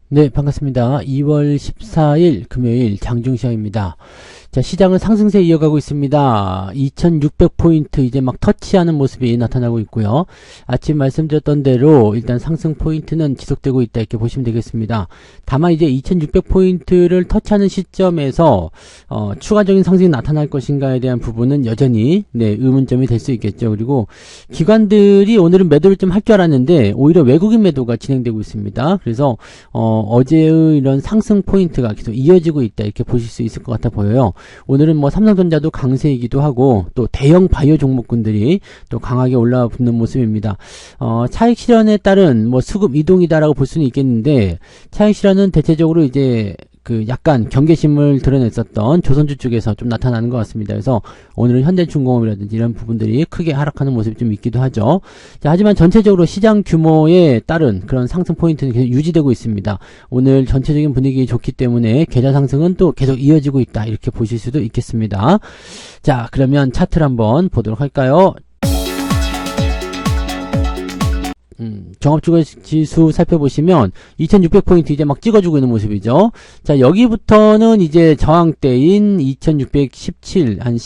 네, 반갑습니다. 2월 14일 금요일 장중시장입니다. 자, 시장은 상승세 이어가고 있습니다. 2600포인트 이제 막 터치하는 모습이 나타나고 있고요. 아침 말씀드렸던 대로 일단 상승 포인트는 지속되고 있다 이렇게 보시면 되겠습니다. 다만 이제 2600포인트를 터치하는 시점에서 추가적인 상승이 나타날 것인가에 대한 부분은 여전히 의문점이 될 수 있겠죠. 그리고 기관들이 오늘은 매도를 좀 할 줄 알았는데 오히려 외국인 매도가 진행되고 있습니다. 그래서 어제의 이런 상승 포인트가 계속 이어지고 있다 이렇게 보실 수 있을 것 같아 보여요. 오늘은 뭐 삼성전자도 강세이기도 하고 또 대형 바이오 종목군들이 또 강하게 올라붙는 모습입니다. 차익 실현에 따른 뭐 수급 이동이다라고 볼 수는 있겠는데 차익 실현은 대체적으로 이제 약간 경계심을 드러냈었던 조선주 쪽에서 좀 나타나는 것 같습니다. 그래서 오늘은 현대중공업이라든지 이런 부분들이 크게 하락하는 모습이 좀 있기도 하죠. 자, 하지만 전체적으로 시장 규모에 따른 그런 상승 포인트는 계속 유지되고 있습니다. 오늘 전체적인 분위기 좋기 때문에 계좌 상승은 또 계속 이어지고 있다 이렇게 보실 수도 있겠습니다. 자, 그러면 차트를 한번 보도록 할까요? 종합주가지수 살펴보시면 2600포인트 이제 막 찍어주고 있는 모습이죠. 자, 여기부터는 이제 저항대인 2617, 한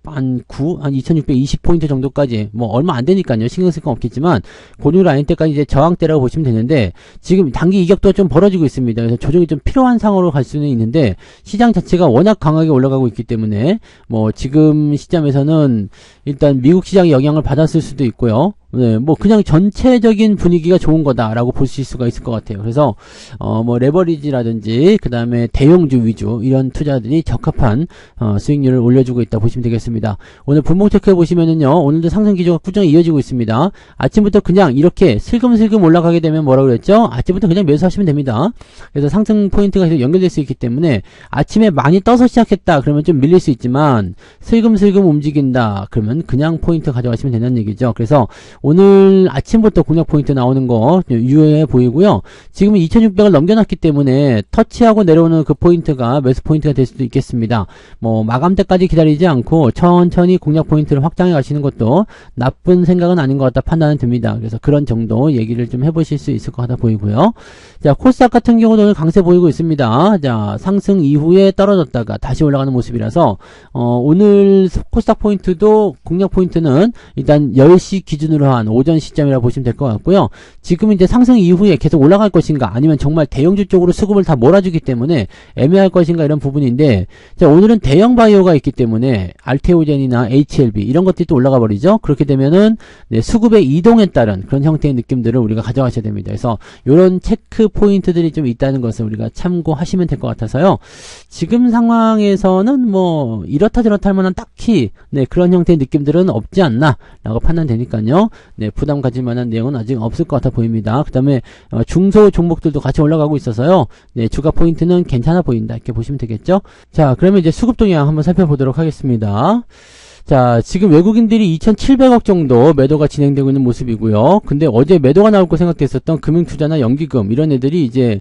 2620포인트 정도까지, 뭐, 얼마 안 되니까요. 신경 쓸 건 없겠지만, 고정 라인 때까지 이제 저항대라고 보시면 되는데, 지금 단기 이격도가 좀 벌어지고 있습니다. 그래서 조정이 좀 필요한 상황으로 갈 수는 있는데, 시장 자체가 워낙 강하게 올라가고 있기 때문에, 뭐, 지금 시점에서는 일단 미국 시장의 영향을 받았을 수도 있고요. 네, 뭐 그냥 전체적인 분위기가 좋은 거다라고 보실 수가 있을 것 같아요. 그래서 뭐 레버리지라든지 그 다음에 대형주 위주 이런 투자들이 적합한 수익률을 올려주고 있다 보시면 되겠습니다. 오늘 분봉 체크해 보시면은요, 오늘도 상승 기조가 꾸준히 이어지고 있습니다. 아침부터 그냥 이렇게 슬금슬금 올라가게 되면 뭐라고 그랬죠? 아침부터 그냥 매수하시면 됩니다. 그래서 상승 포인트가 계속 연결될 수 있기 때문에 아침에 많이 떠서 시작했다 그러면 좀 밀릴 수 있지만 슬금슬금 움직인다 그러면 그냥 포인트 가져가시면 된다는 얘기죠. 그래서 오늘 아침부터 공략 포인트 나오는 거 유효해 보이고요. 지금은 2600을 넘겨놨기 때문에 터치하고 내려오는 그 포인트가 매수 포인트가 될 수도 있겠습니다. 뭐 마감 때까지 기다리지 않고 천천히 공략 포인트를 확장해 가시는 것도 나쁜 생각은 아닌 것 같다 판단은 듭니다. 그래서 그런 정도 얘기를 좀 해보실 수 있을 것 같아 보이고요. 자, 코스닥 같은 경우도 오늘 강세 보이고 있습니다. 자, 상승 이후에 떨어졌다가 다시 올라가는 모습이라서 오늘 코스닥 포인트도 공략 포인트는 일단 10시 기준으로 한 오전 시점이라 보시면 될 것 같고요. 지금 이제 상승 이후에 계속 올라갈 것인가 아니면 정말 대형주 쪽으로 수급을 다 몰아주기 때문에 애매할 것인가 이런 부분인데, 자, 오늘은 대형 바이오가 있기 때문에 알테오젠이나 HLB 이런 것들이 또 올라가 버리죠. 그렇게 되면은 수급의 이동에 따른 그런 형태의 느낌들을 우리가 가져가셔야 됩니다. 그래서 이런 체크 포인트들이 좀 있다는 것을 우리가 참고하시면 될 것 같아서요. 지금 상황에서는 뭐 이렇다 저렇다 할 만한 딱히 그런 형태의 느낌들은 없지 않나 라고 판단되니까요. 부담 가질 만한 내용은 아직 없을 것 같아 보입니다. 그 다음에 중소 종목들도 같이 올라가고 있어서요. 주가 포인트는 괜찮아 보인다 이렇게 보시면 되겠죠. 자, 그러면 이제 수급 동향 한번 살펴보도록 하겠습니다. 자, 지금 외국인들이 2700억 정도 매도가 진행되고 있는 모습이고요. 근데 어제 매도가 나올 거 생각됐었던 금융투자나 연기금 이런 애들이 이제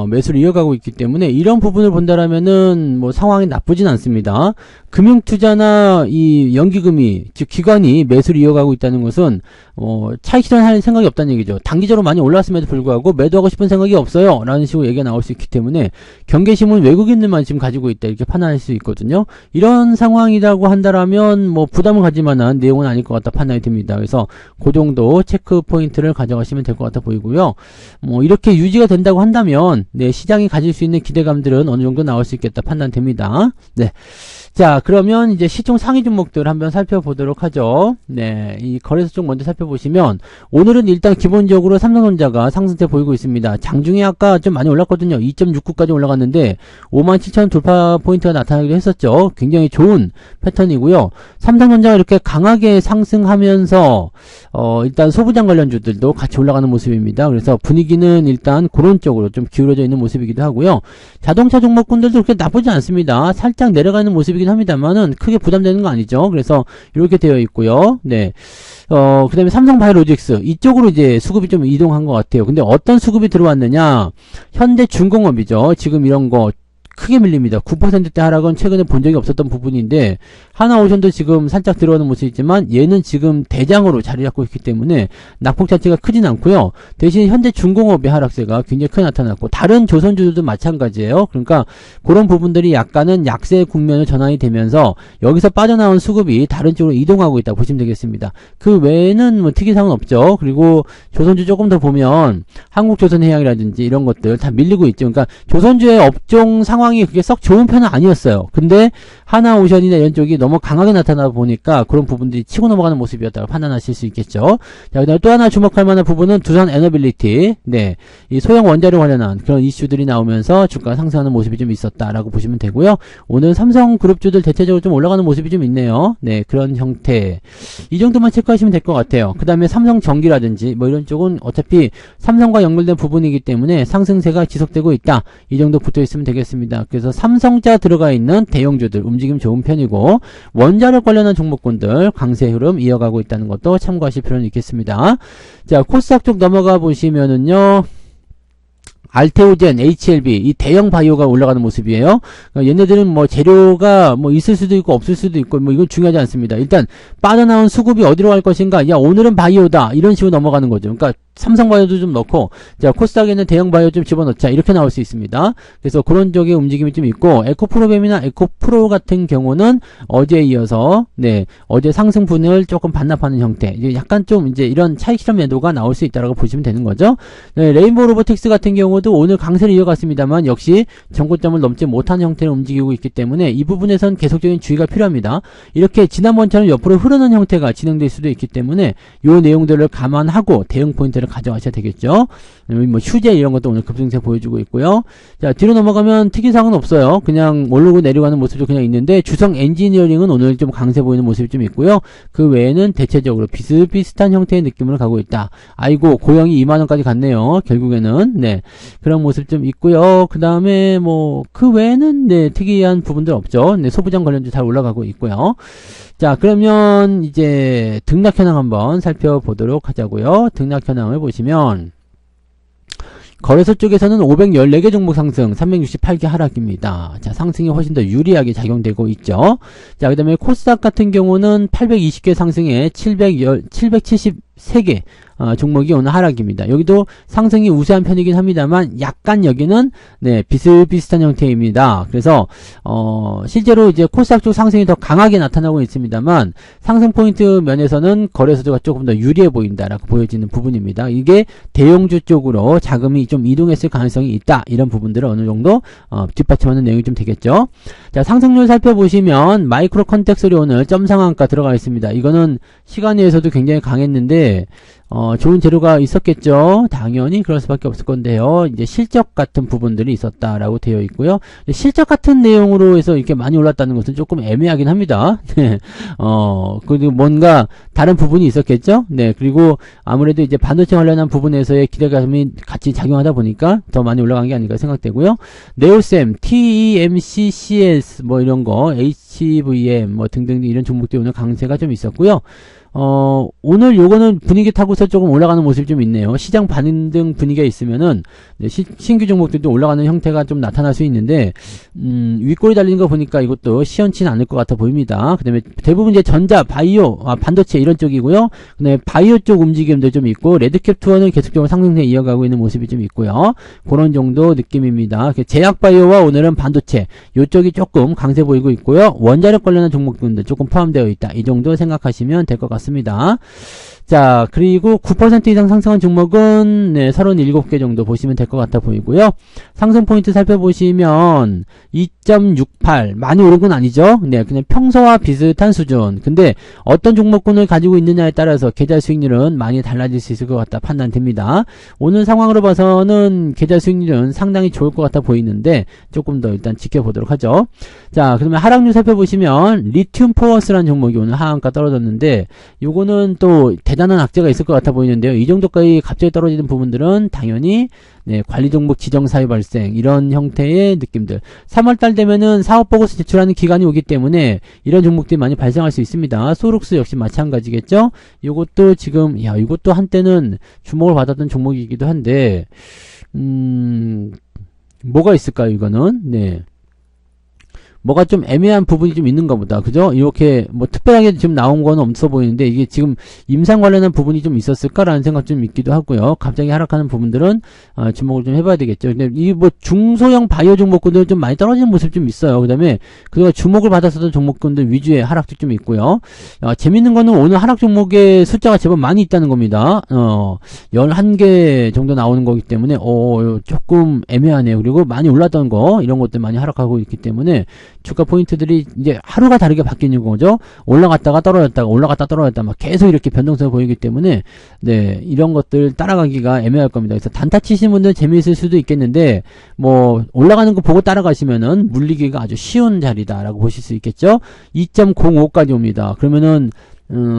매수를 이어가고 있기 때문에 이런 부분을 본다라면은 뭐 상황이 나쁘진 않습니다. 금융투자나 이 연기금이 즉 기관이 매수를 이어가고 있다는 것은 차익 실현할 생각이 없다는 얘기죠. 단기적으로 많이 올랐음에도 불구하고 매도하고 싶은 생각이 없어요 라는 식으로 얘기가 나올 수 있기 때문에 경계심은 외국인들만 지금 가지고 있다 이렇게 판단할 수 있거든요. 이런 상황이라고 한다라면 뭐 부담을 가질 만한 내용은 아닐 것 같다 판단이 듭니다. 그래서 그 정도 체크 포인트를 가져가시면 될 것 같아 보이고요. 뭐 이렇게 유지가 된다고 한다면 시장이 가질 수 있는 기대감들은 어느 정도 나올 수 있겠다 판단됩니다. 네. 자, 그러면 이제 시총 상위 종목들 한번 살펴보도록 하죠. 이 거래소 쪽 먼저 살펴보시면 오늘은 일단 기본적으로 삼성전자가 상승세 보이고 있습니다. 장중에 아까 좀 많이 올랐거든요. 2.69까지 올라갔는데 57,000 돌파 포인트가 나타나기도 했었죠. 굉장히 좋은 패턴이고요. 삼성전자가 이렇게 강하게 상승하면서 일단 소부장 관련주들도 같이 올라가는 모습입니다. 그래서 분위기는 일단 그런 쪽으로 좀 기울어져 있는 모습이기도 하고요. 자동차 종목군들도 그렇게 나쁘지 않습니다. 살짝 내려가는 모습이긴 합니다만은 크게 부담되는 거 아니죠. 그래서 이렇게 되어 있고요. 그 다음에 삼성바이오로직스 이쪽으로 이제 수급이 좀 이동한 것 같아요. 근데 어떤 수급이 들어왔느냐? 현대중공업이죠. 지금 이런 거 크게 밀립니다. 9%대 하락은 최근에 본 적이 없었던 부분인데 하나오션도 지금 살짝 들어가는 모습이지만 얘는 지금 대장으로 자리 잡고 있기 때문에 낙폭 자체가 크진 않고요. 대신 현대중공업의 하락세가 굉장히 크게 나타났고 다른 조선주들도 마찬가지예요. 그러니까 그런 부분들이 약간은 약세 국면으로 전환이 되면서 여기서 빠져나온 수급이 다른 쪽으로 이동하고 있다 보시면 되겠습니다. 그 외에는 뭐 특이사항은 없죠. 그리고 조선주 조금 더 보면 한국조선해양이라든지 이런 것들 다 밀리고 있죠. 그러니까 조선주의 업종 상황이 그게 썩 좋은 편은 아니었어요. 근데 하나오션이나 이런 쪽이 너무 강하게 나타나다 보니까 그런 부분들이 치고 넘어가는 모습이었다고 판단하실 수 있겠죠. 자, 그다음에 또 하나 주목할 만한 부분은 두산 에너빌리티. 네. 이 소형 원자력 관련한 그런 이슈들이 나오면서 주가가 상승하는 모습이 좀 있었다라고 보시면 되고요. 오늘 삼성그룹주들 대체적으로 좀 올라가는 모습이 좀 있네요. 네. 그런 형태. 이 정도만 체크하시면 될 것 같아요. 그 다음에 삼성전기라든지 뭐 이런 쪽은 어차피 삼성과 연결된 부분이기 때문에 상승세가 지속되고 있다. 이 정도 붙어 있으면 되겠습니다. 그래서 삼성자 들어가 있는 대형주들 움직임 좋은 편이고 원자력 관련한 종목군들 강세 흐름 이어가고 있다는 것도 참고하실 필요는 있겠습니다. 자, 코스닥 쪽 넘어가 보시면은요. 알테오젠, HLB, 이 대형 바이오가 올라가는 모습이에요. 얘네들은 뭐 재료가 뭐 있을 수도 있고 없을 수도 있고 뭐 이건 중요하지 않습니다. 일단 빠져나온 수급이 어디로 갈 것인가? 야, 오늘은 바이오다. 이런 식으로 넘어가는 거죠. 그러니까 삼성바이오도 좀 넣고, 자, 코스닥에는 대형 바이오 좀 집어넣자. 이렇게 나올 수 있습니다. 그래서 그런 쪽의 움직임이 좀 있고, 에코프로뱀이나 에코프로 같은 경우는 어제에 이어서, 네, 어제 상승분을 조금 반납하는 형태. 이제 약간 좀 이제 이런 차익 실험 매도가 나올 수 있다라고 보시면 되는 거죠. 네, 레인보우 로보틱스 같은 경우도 오늘 강세를 이어갔습니다만, 역시 전고점을 넘지 못한 형태로 움직이고 있기 때문에 이 부분에선 계속적인 주의가 필요합니다. 이렇게 지난번처럼 옆으로 흐르는 형태가 진행될 수도 있기 때문에 요 내용들을 감안하고 대응 포인트를 가져가셔야 되겠죠. 뭐 휴재 이런 것도 오늘 급등세 보여주고 있고요. 자, 뒤로 넘어가면 특이사항은 없어요. 그냥 오르고 내려가는 모습도 그냥 있는데 주성 엔지니어링은 오늘 좀 강세 보이는 모습이 좀 있고요. 그 외에는 대체적으로 비슷비슷한 형태의 느낌을 가고 있다. 아이고, 고영이 2만원까지 갔네요. 결국에는. 네. 그런 모습 좀 있고요. 그 다음에 뭐 그 외에는 네, 특이한 부분들 없죠. 네, 소부장 관련주 잘 올라가고 있고요. 자, 그러면 이제 등락 현황 한번 살펴보도록 하자고요. 등락 현황을 보시면 거래소 쪽에서는 514개 종목 상승, 368개 하락입니다. 자, 상승이 훨씬 더 유리하게 작용되고 있죠. 자, 그 다음에 코스닥 같은 경우는 820개 상승에 773개 종목이 오늘 하락입니다. 여기도 상승이 우세한 편이긴 합니다만 약간 여기는 네, 비슷비슷한 형태입니다. 그래서 실제로 이제 코스닥 쪽 상승이 더 강하게 나타나고 있습니다만 상승 포인트 면에서는 거래소가 조금 더 유리해 보인다라고 보여지는 부분입니다. 이게 대형주 쪽으로 자금이 좀 이동했을 가능성이 있다. 이런 부분들을 어느 정도 뒷받침하는 내용이 좀 되겠죠. 자, 상승률 살펴보시면 마이크로 컨텍스리 오늘 점 상한가 들어가 있습니다. 이거는 시간에서도 굉장히 강했는데 좋은 재료가 있었겠죠. 당연히 그럴 수밖에 없을 건데요. 이제 실적 같은 부분들이 있었다라고 되어 있고요. 실적 같은 내용으로 해서 이렇게 많이 올랐다는 것은 조금 애매하긴 합니다. 네. 그리고 뭔가 다른 부분이 있었겠죠. 네. 그리고 아무래도 이제 반도체 관련한 부분에서의 기대감이 같이 작용하다 보니까 더 많이 올라간 게 아닌가 생각되고요. 네오셈, TEMCCS 뭐 이런 거, HVM 뭐 등등 이런 종목들이 오늘 강세가 좀 있었고요. 오늘 요거는 분위기 타고서 조금 올라가는 모습이 좀 있네요. 시장 반등 분위기가 있으면은, 네, 신규 종목들도 올라가는 형태가 좀 나타날 수 있는데, 윗골이 달리는 거 보니까 이것도 시원치는 않을 것 같아 보입니다. 그 다음에 대부분 이제 전자, 바이오, 반도체 이런 쪽이고요. 그 다음에 바이오 쪽 움직임도 좀 있고, 레드캡 투어는 계속적으로 상승세 이어가고 있는 모습이 좀 있고요. 그런 정도 느낌입니다. 제약 바이오와 오늘은 반도체, 요쪽이 조금 강세 보이고 있고요. 원자력 관련한 종목들도 조금 포함되어 있다. 이 정도 생각하시면 될 것 같습니다. 자, 그리고 9% 이상 상승한 종목은 네, 37개 정도 보시면 될 것 같아 보이고요. 상승 포인트 살펴보시면 2.68 많이 오른 건 아니죠. 네, 그냥 평소와 비슷한 수준. 근데 어떤 종목군을 가지고 있느냐에 따라서 계좌 수익률은 많이 달라질 수 있을 것 같다 판단됩니다. 오늘 상황으로 봐서는 계좌 수익률은 상당히 좋을 것 같아 보이는데 조금 더 일단 지켜보도록 하죠. 자, 그러면 하락률 살펴보시면 리튬 포어스라는 종목이 오늘 하한가 떨어졌는데 요거는 또 대단한 악재가 있을 것 같아 보이는데요. 이 정도까지 갑자기 떨어지는 부분들은 당연히 네, 관리 종목 지정 사유 발생 이런 형태의 느낌들. 3월달 되면은 사업 보고서 제출하는 기간이 오기 때문에 이런 종목들이 많이 발생할 수 있습니다. 소룩스 역시 마찬가지겠죠. 이것도 지금 이것도 한때는 주목을 받았던 종목이기도 한데 뭐가 있을까요? 이거는 네. 뭐가 좀 애매한 부분이 좀 있는가 보다. 그죠? 이렇게 뭐 특별하게 지금 나온 건 없어 보이는데 이게 지금 임상 관련한 부분이 좀 있었을까라는 생각 좀 있기도 하고요. 갑자기 하락하는 부분들은 주목을 좀 해봐야 되겠죠. 근데 이 뭐 중소형 바이오 종목군들 좀 많이 떨어지는 모습 좀 있어요. 그다음에 그동안 주목을 받았었던 종목군들 위주의 하락도 좀 있고요. 재밌는 거는 오늘 하락 종목의 숫자가 제법 많이 있다는 겁니다. 11개 정도 나오는 거기 때문에 조금 애매하네요. 그리고 많이 올랐던 거 이런 것들 많이 하락하고 있기 때문에 주가 포인트들이 이제 하루가 다르게 바뀌는 거죠. 올라갔다가 떨어졌다가 올라갔다 떨어졌다 막 계속 이렇게 변동성을 보이기 때문에 네, 이런 것들 따라가기가 애매할 겁니다. 그래서 단타 치시는 분들 재미있을 수도 있겠는데 뭐 올라가는 거 보고 따라가시면은 물리기가 아주 쉬운 자리다라고 보실 수 있겠죠. 2.05까지 옵니다. 그러면은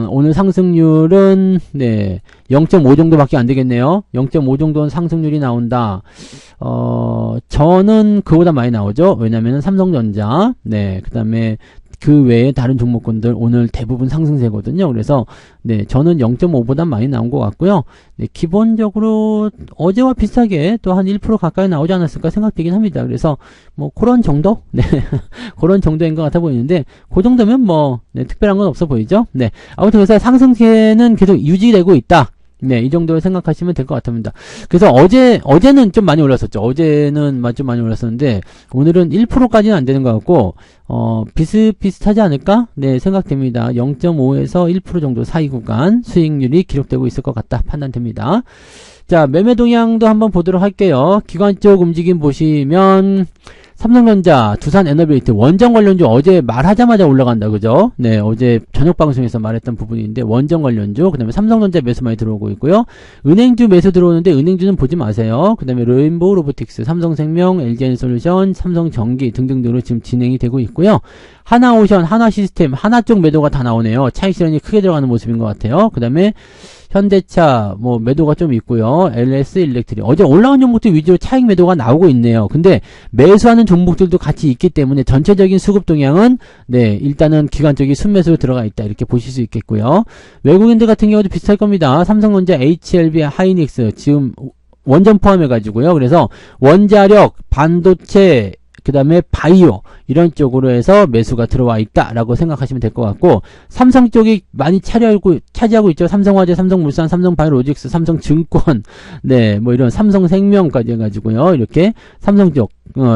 오늘 상승률은 네 0.5 정도밖에 안 되겠네요. 0.5 정도는 상승률이 나온다. 저는 그보다 많이 나오죠. 왜냐면은 삼성전자, 네, 그 다음에 그 외에 다른 종목군들 오늘 대부분 상승세거든요. 그래서 네, 저는 0.5보다 많이 나온 것 같고요. 네, 기본적으로 어제와 비슷하게 또 한 1% 가까이 나오지 않았을까 생각되긴 합니다. 그래서 뭐 그런 정도? 네. 그런 정도인 것 같아 보이는데 그 정도면 뭐 네, 특별한 건 없어 보이죠? 네. 아무튼 그래서 상승세는 계속 유지되고 있다. 네, 이 정도로 생각하시면 될 것 같습니다. 그래서 어제는 좀 많이 올랐었죠. 어제는 좀 많이 올랐었는데, 오늘은 1%까지는 안 되는 것 같고, 비슷비슷하지 않을까? 네, 생각됩니다. 0.5에서 1% 정도 사이 구간 수익률이 기록되고 있을 것 같다 판단됩니다. 자, 매매 동향도 한번 보도록 할게요. 기관 쪽 움직임 보시면, 삼성전자, 두산에너빌리티, 원전 관련주 어제 말하자마자 올라간다, 그죠? 네, 어제 저녁 방송에서 말했던 부분인데, 원전 관련주, 그 다음에 삼성전자 매수 많이 들어오고 있고요. 은행주 매수 들어오는데, 은행주는 보지 마세요. 그 다음에 레인보우 로보틱스, 삼성생명, LG에너솔루션, 삼성전기 등등등으로 지금 진행이 되고 있고요. 하나오션, 하나시스템, 하나 쪽 매도가 다 나오네요. 차익 실현이 크게 들어가는 모습인 것 같아요. 그 다음에 현대차 뭐 매도가 좀 있고요. LS 일렉트릭 어제 올라온 종목들 위주로 차익 매도가 나오고 있네요. 근데 매수하는 종목들도 같이 있기 때문에 전체적인 수급 동향은 네, 일단은 기관적인 순매수로 들어가 있다 이렇게 보실 수 있겠고요. 외국인들 같은 경우도 비슷할 겁니다. 삼성전자, HLB, 하이닉스 지금 원전 포함해 가지고요. 그래서 원자력, 반도체 그 다음에 바이오 이런 쪽으로 해서 매수가 들어와 있다라고 생각하시면 될 것 같고 삼성 쪽이 많이 차지하고 있죠. 삼성화재, 삼성물산, 삼성바이오로직스, 삼성증권 네, 뭐 이런 삼성생명까지 해가지고요. 이렇게 삼성 쪽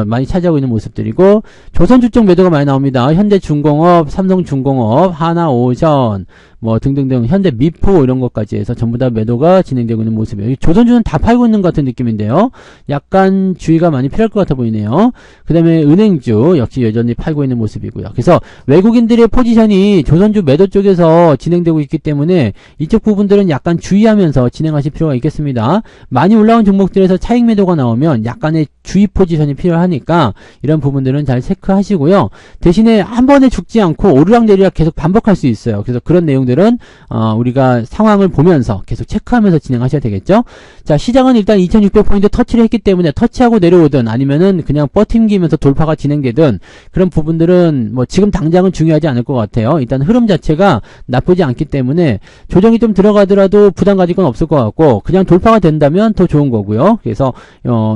많이 차지하고 있는 모습들이고 조선주 쪽 매도가 많이 나옵니다. 현대중공업, 삼성중공업, 하나오션 뭐 등등등 현대미포 이런 것까지 해서 전부 다 매도가 진행되고 있는 모습이에요. 조선주는 다 팔고 있는 것 같은 느낌인데요. 약간 주의가 많이 필요할 것 같아 보이네요. 그 다음에 은행주 역시 여전히 팔고 있는 모습이고요. 그래서 외국인들의 포지션이 조선주 매도 쪽에서 진행되고 있기 때문에 이쪽 부분들은 약간 주의하면서 진행하실 필요가 있겠습니다. 많이 올라온 종목들에서 차익 매도가 나오면 약간의 주의 포지션이 필요하니까 이런 부분들은 잘 체크하시고요. 대신에 한 번에 죽지 않고 오르락내리락 계속 반복할 수 있어요. 그래서 그런 내용들은 우리가 상황을 보면서 계속 체크하면서 진행하셔야 되겠죠. 자, 시장은 일단 2600포인트 터치를 했기 때문에 터치하고 내려오든 아니면은 그냥 버팅기면서 돌파가 진행되든 그런 부분들은 뭐 지금 당장은 중요하지 않을 것 같아요. 일단 흐름 자체가 나쁘지 않기 때문에 조정이 좀 들어가더라도 부담 가질 건 없을 것 같고 그냥 돌파가 된다면 더 좋은 거고요. 그래서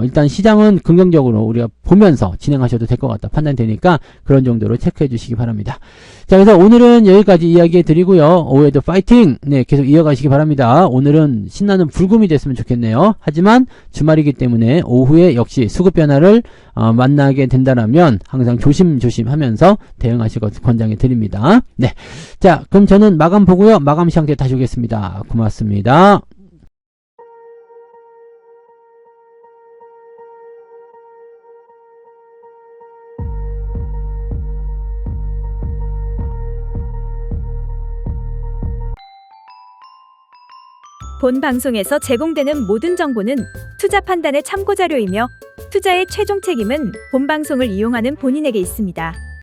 일단 시장은 긍정적으로 우리가 보면서 진행하셔도 될 것 같다 판단되니까 그런 정도로 체크해 주시기 바랍니다. 자, 그래서 오늘은 여기까지 이야기해 드리고요. 오후에도 파이팅! 네, 계속 이어가시기 바랍니다. 오늘은 신나는 불금이 됐으면 좋겠네요. 하지만 주말이기 때문에 오후에 역시 수급 변화를 만나게 된다면 항상 조심조심 하면서 대응하실 것 권장해 드립니다. 네. 자, 그럼 저는 마감 보고요. 마감 시간 때 다시 오겠습니다. 고맙습니다. 본 방송에서 제공되는 모든 정보는 투자 판단의 참고자료이며 투자의 최종 책임은 본 방송을 이용하는 본인에게 있습니다.